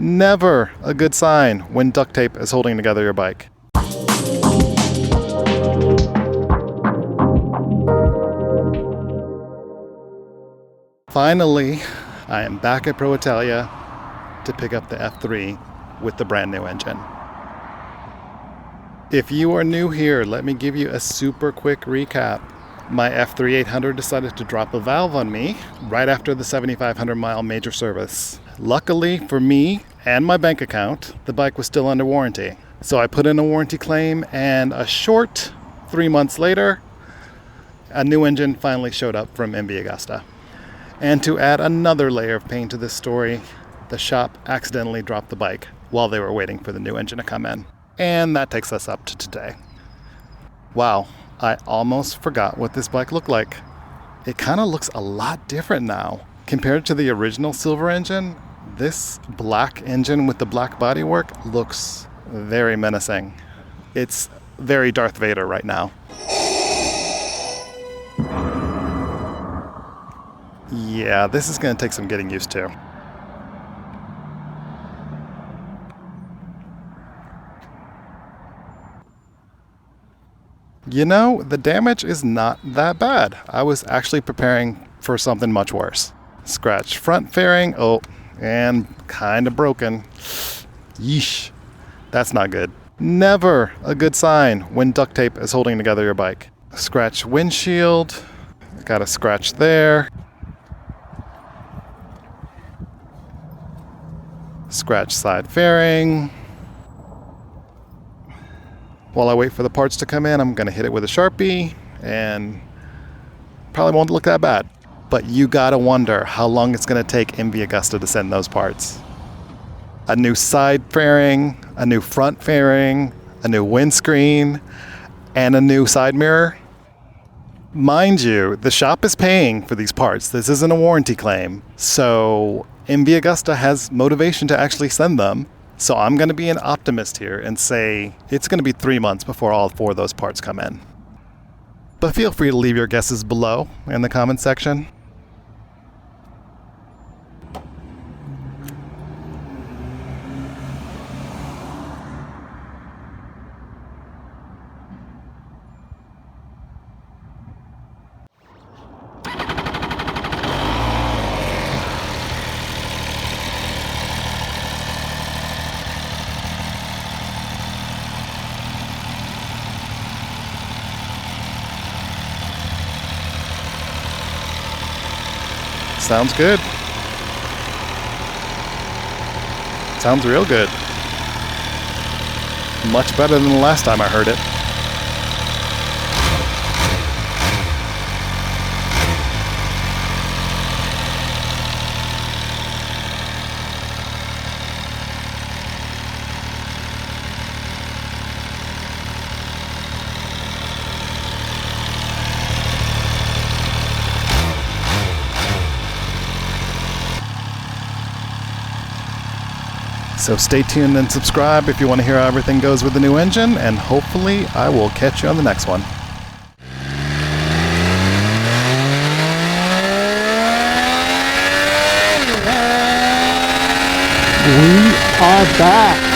Never a good sign when duct tape is holding together your bike. Finally, I am back at Pro Italia to pick up the F3 with the brand new engine. If you are new here, let me give you a super quick recap. My F3 800 decided to drop a valve on me right after the 7,500 mile major service. Luckily for me and my bank account, the bike was still under warranty. So I put in a warranty claim, and a short 3 months later, a new engine finally showed up from MV Agusta. And to add another layer of pain to this story, the shop accidentally dropped the bike while they were waiting for the new engine to come in. And that takes us up to today. Wow, I almost forgot what this bike looked like. It kind of looks a lot different now. Compared to the original silver engine, this black engine with the black bodywork looks very menacing. It's very Darth Vader right now. Yeah, this is going to take some getting used to. You know, the damage is not that bad. I was actually preparing for something much worse. Scratched front fairing, and kind of broken. Yeesh, that's not good. Never a good sign when duct tape is holding together your bike. Scratched windshield, got a scratch there. Scratch side fairing. While I wait for the parts to come in, I'm going to hit it with a Sharpie, and probably won't look that bad. But you gotta wonder how long it's going to take MV Agusta to send those parts. A new side fairing, a new front fairing, a new windscreen, and a new side mirror. Mind you, the shop is paying for these parts. This isn't a warranty claim. So MV Agusta has motivation to actually send them. So I'm going to be an optimist here and say it's going to be 3 months before all 4 of those parts come in. But feel free to leave your guesses below in the comments section. Sounds good. Sounds real good. Much better than the last time I heard it. So stay tuned and subscribe if you want to hear how everything goes with the new engine, and hopefully I will catch you on the next one. We are back.